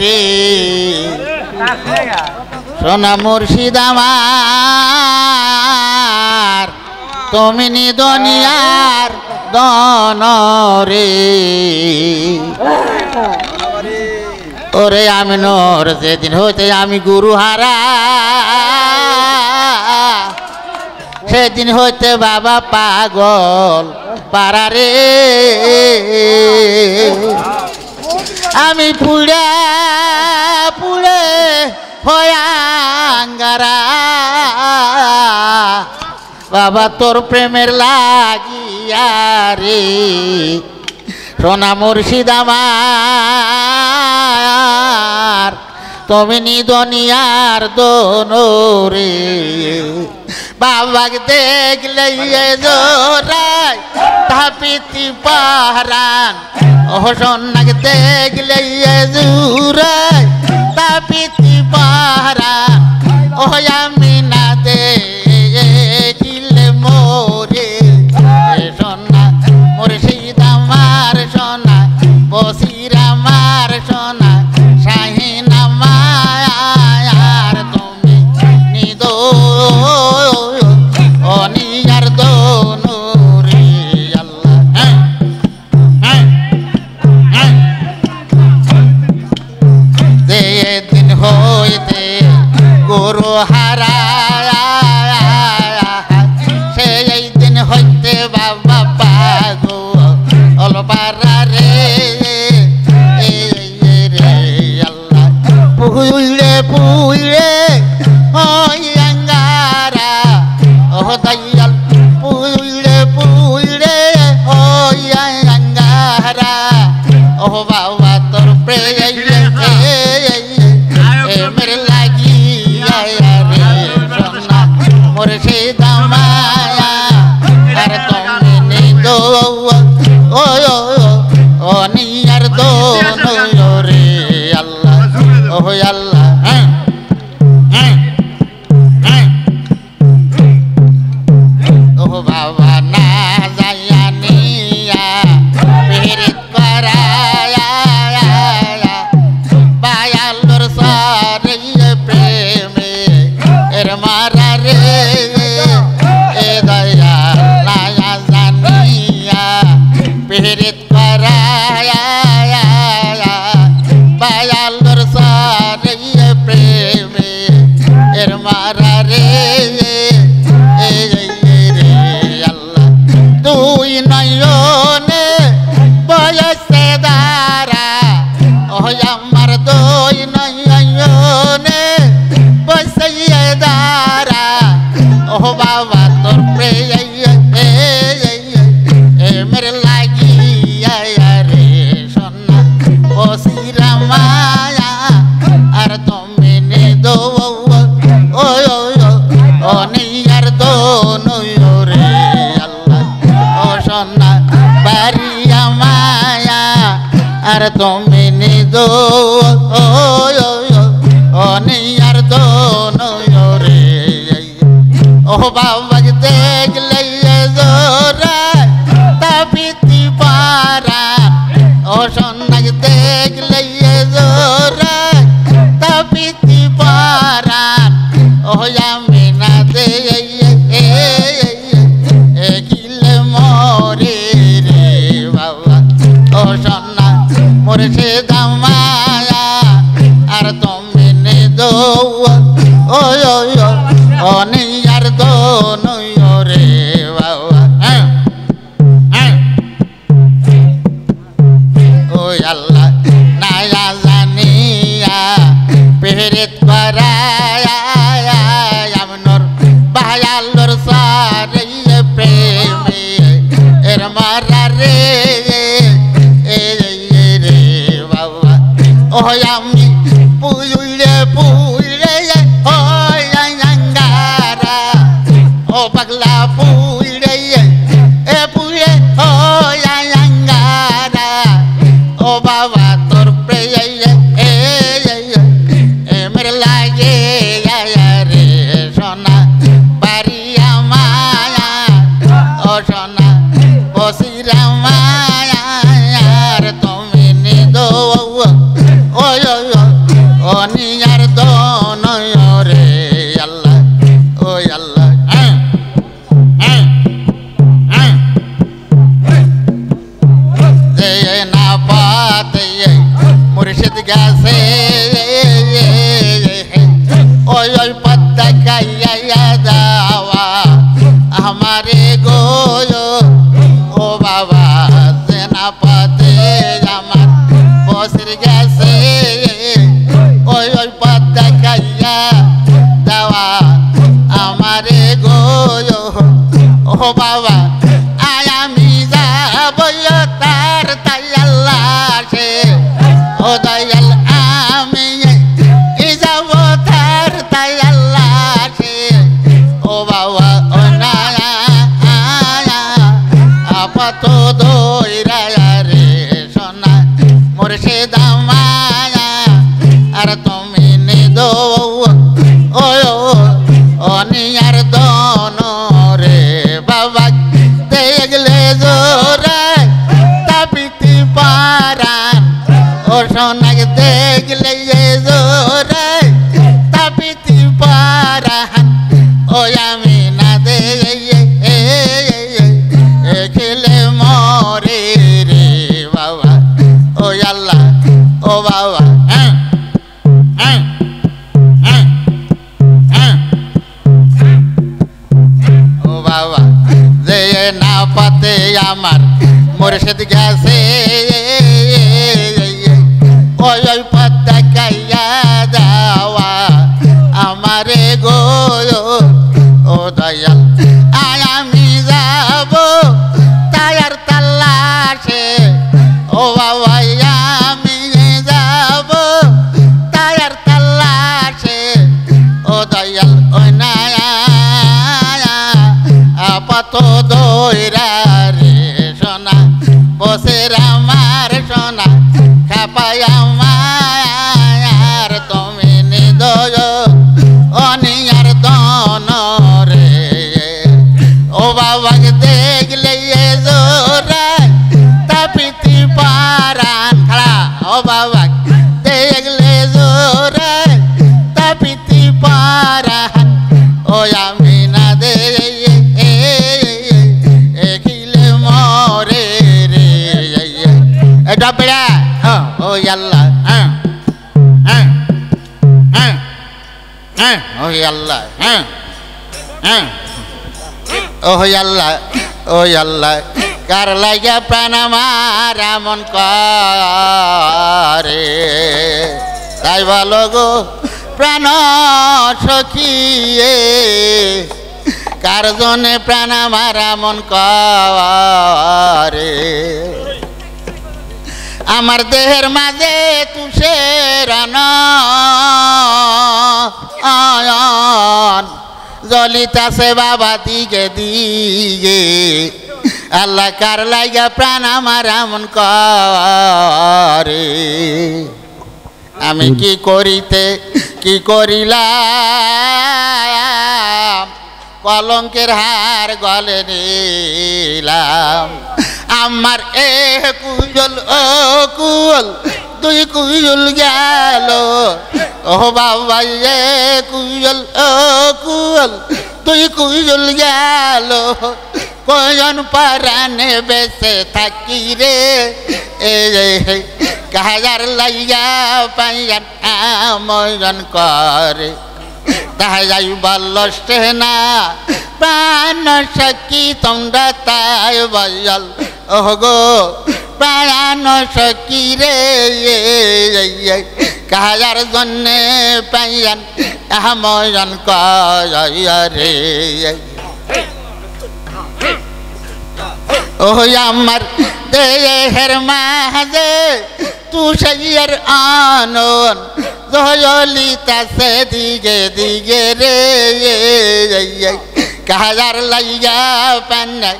রে সোনা মুর্শিদ আমার তুমি নি দুনিয়ার দন রে ওরে আমি নোর যেদিন হইতে আমি গুরু হারা সেদিন হইতে বাবা পাগল পারা রে আমি পুড়ে পুড়ে হয়াঙ্গারা বাবা তোর প্রেমের লাগিয়া রে সোনা মুর্শিদ আমার তুমি নি দুনিয়ার দোনো রে বাবাকে দেখলে জোরাই তাপিতি পাহারান ও সোনাকে দেখলে জোরাই তাপিতি পাহারান ও আমি না দেখিলে মোরে সোনা মুর্শিদ আমার সোনা বসির আমার সোনা শাহিন আমার তুমি নিদো অনিয়ার দোনো রে আল্লাহ দিন হইতে গুরু হারা সেই দিন হইতে বাবা পাগল পারা রে আল্লাহ পুইলে পুইলে হইয়াঙ্গারা ও দয়াল পুইলে পুইলে হইয়াঙ্গারা ও বাবা তোর প্রেমের লাগিয়া রে সোনা মুর্শিদ মায়া আর তুমি নিদো অনিয়ার দোনো রে আল্লাহ ও আল্লাহ ও বাবা না জানিয়া পিরিত করায়া বায়ালোর সারে প্রেমে এর মারা রে এ দয়া না জানিয়া পিরিত করায়া বায়ালোর সারে প্রেমে এর মারা রে আল্লাহ তুই নয়নে বয়সে দারা ও আমার দুই নয়নে বয়সে দারা ও বাবা তোর প্রেমের লাগিয়া রে সোনা বসির মায়া আর তুমি নিদো অনিয়ার দোনো রে আল্লাহ ও সোনা বাড়িয়া মায়া আর তুমি নিদো অনিয়ার দোনো রে ও বাবা দেখলে জোরা তাপিতি পারা ও সোনাকে দেখলে জোরা তাপিতি পারা ও আমি না দেখিলে মরে রে বাবা ও সোনা মুর্শিদ মায়া আর তুমি নিদো অনিয়ার দোনো রে বাবা ও আল্লাহ নায়া জানিয়া পিরিত করায়া আমনোর বায়ালোর সারে প্রেমে এর মারা রে বাবা ও আমি পুইলে পুইলে হইয়াঙ্গারা ও পাগলা পুইলে পুইলে হইয়াঙ্গারা ও বাবা তোর প্রেমের লাগে রে সোনা বাড়িয়া মায়া ও সোনা বসিরা মায়া তুমি নিদো ও অনিয়ার দন রে আল্লাহ ও আল্লাহ না পাতে মুর্শিদ গেছে ওই ওই পদ্মা খাইয়া যাওয়া আমারে গো ও বাবা না পাতে আমার বসির গেছে ওই ওই পদ্মা খাইয়া যাওয়া আমারে গো ও বাবা আমি যাব তার তাই আল্লাহ সে ও দয়াল আমি যাব তার তাই আল্লাহ সে ও বাবা ও নায়া আপাত দইরা রে সোনা মুর্শিদ মায়া আর তুমি নিদো ও অনিয়ার দন রে বাবা দেখলে জোরে তাপিতি পারান ও সোনাক দেখলে জোরে তাপিতি পারান ও আমি না দে খেলে মরে রে বাবা ও আল্লাহ ও বাবা ও বাবা যে না পাতে আমার মুর্শিদ গেছে ওই ওই পদ্মা খাইয়া যাওয়া আমারে গো ও দয়াল আমি যাব তায়ার তাল্লাশে ও বাবা আমি যাব তায়ার তাল্লাশে ও দয়াল ও নায়া আপাত দইরা রে সোনা বসের আমার সোনা খাপাই আমার তুমি নিদয় অনিয়ার দন রে ও বাবাকে দেখলে জোরে তাপিতি পারান খাড়া ও বাবা দেখলে জোরে তাপিতি পারান ও আমি না দে খিলে মরে রে এটা বেড়া ও আল্লাহ ও আল্লাহ ও আল্লাহ ও আল্লাহ কার লাগা প্রাণ আমার এমন করে তাই বলো গো প্রাণ সখিয়ে কার জন্যে প্রাণ আমার এমন করে আমার দেহের মাঝে তুষের নয়ন জ্বলিতাছে বাবা দিকে দিকে আল্লাহ কার লাগা প্রাণ আমার এমন করে আমি কি করিতে কি করিলাম কলঙ্কের হার গলে নিলাম আমার এ কুজল ও কুল তুই কুজল গেল ও বাবা এ কুজল ও কুল তুই কুজল গেল কজন পারানে বেঁচে থাকি রে এ কাহার লাইয়া পাইয়া আমজন করে তাহাই বলছে না প্রাণ সখী তোমরা তাই বল ও গো প্রাণ সখী রে কাহার জন্যে পাইয়ান আমজন করে ও আমার দেহের মাঝে তুষার আনন জলিতাছে দিগে দিগে রে কাহার লাইয়া পান্না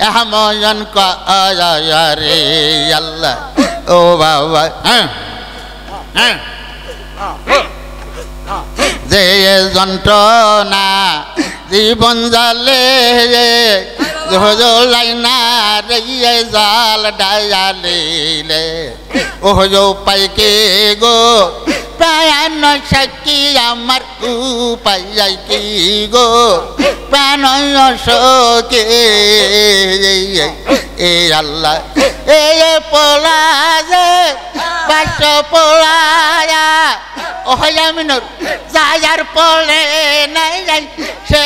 এমন রে আল্লাহ ও বাবা যে যন্ত্রণা জীবন জালে জলাই না রে জাল ডায়ালে ও পাইকে গো প্রাণ সখী আমার উপায় কি গো প্রাণ সখী এ আল্লাহ এ পোলা যে বাস পোলায়া ও আমিনুর যায়ার পলে নাই যাই সে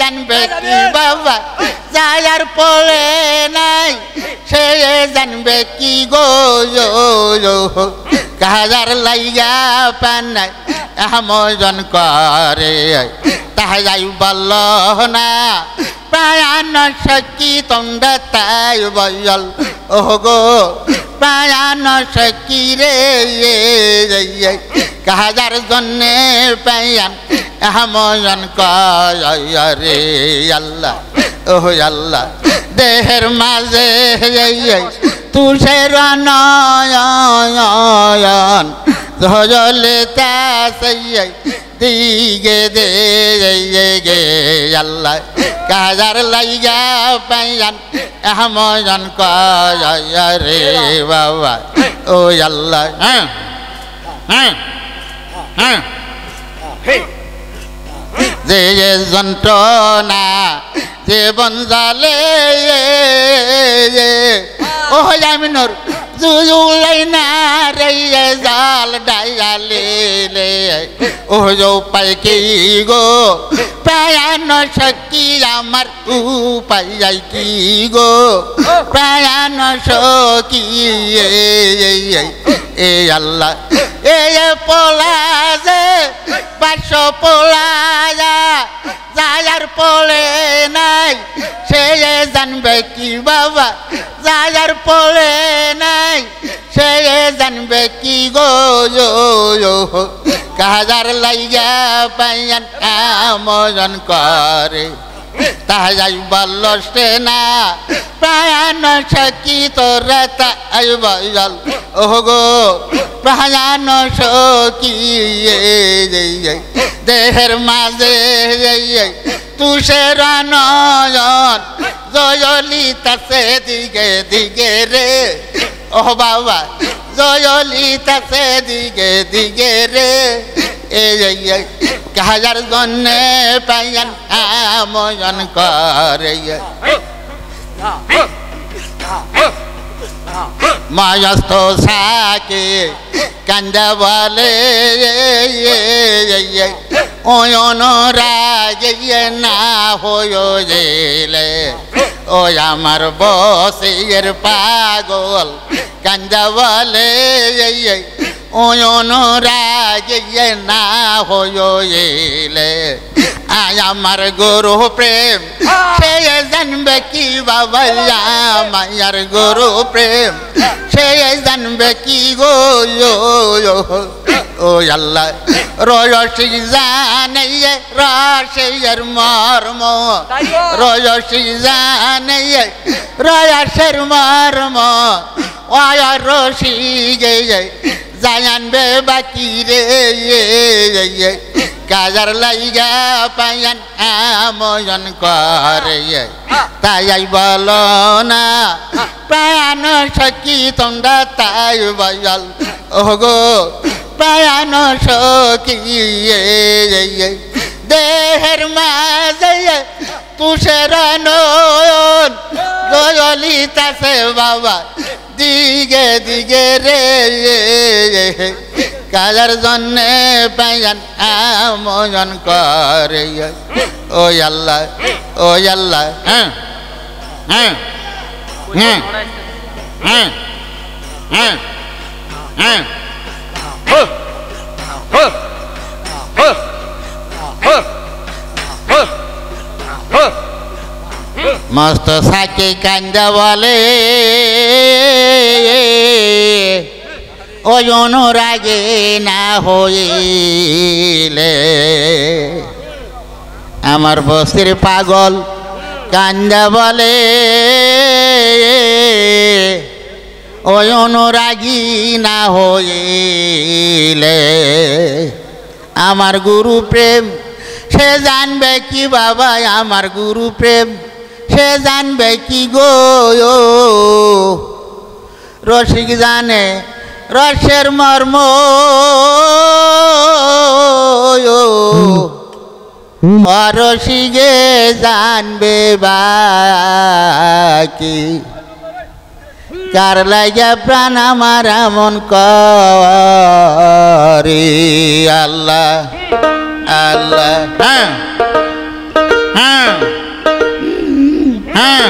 জানবে কি বাবা যায়ার পলে নাই সে জানবে কি গো কাহার লাইগা পান আমজন করে তাহাই বল না প্রাণ সখী তোমরা তাই বল ও গো প্রাণ সখী রে কাহার জন্যে পাইয়ান আমজন করে আল্লাহ ও আল্লাহ দেহের মাঝে তুষের নয়ন ধরলে তা দিগে দে গে আল্লাহ কাজার লাইগা পাইয়ান আমজন করে বাবা ও আল্লাহ হ্যাঁ হ্যাঁ হ্যাঁ যে যন্ত্রণা জীবন জালে ও আমিনুর জুলাই না রে জাল ডাইলে ও উপায় কি গো প্রাণ সখী আমার উপায় কি গো প্রাণ সখী এ আল্লাহ এ পোলা যে বাস পোলায়া যায়ার পলে নাই সে জানবে কি বাবা যায়ার পলে নাই সে জানবে কি গো কাহার লাইগা পাইয়ান আমজন করে তাহাই বল না প্রাণ সখী তোরা তাই বল ও গো প্রাণ সখী দেহের মাঝে তুষের নয়ন জয়লিতাছে দিগে দিগে রে ও বাবা জয়লিতাছে দিগে দিগে রে কাহার জন্যে পাইয়ান আমজন করে মায়স্ত সাকে কান্দা বলে অনুরাগে না হইলে ও আমার বসের পাগল কান্দা বলে অনুরাগে না হইলে আয় আমার গুরু প্রেম সে জানবে কি বাবা মায়ার গুরু প্রেম সে জানবে কি গো ও আল্লাহ রয়সি জানে রসের মর্ম রয়সি জানে রয়সের মর্ম ওয় রসি গে জানবে বাকি রে কাজার লাইগা পাইয়ান আমজন করে তাই বল না প্রাণ সখী তোমরা তাই বল ও গো প্রাণ সখী দেহের মাঝে তুষের নয়ন জয়লিতাছে বাবা দিগে দিগে রে কাজার জন্যে পাইয়ান আমজন করে ও আল্লাহ ও আল্লাহ হ্যাঁ হ্যাঁ হ্যাঁ হ্যাঁ হ্যাঁ হ্যাঁ মস্ত সাকে কান্দা বলে ওই অনুরাগে না হইলে আমার বস্তির পাগল কান্দা বলে ওই অনুরাগী না হইলে আমার গুরু প্রেম সে জানবে কি বাবা আমার গুরু প্রেম সে জানবে কি গো রসিক জানে রসের মর্ম পরশিগে জানবে বাকি কার লাগা প্রাণ আমার এমন করে আল্লাহ আল্লাহ হ্যাঁ হ্যাঁ হ্যাঁ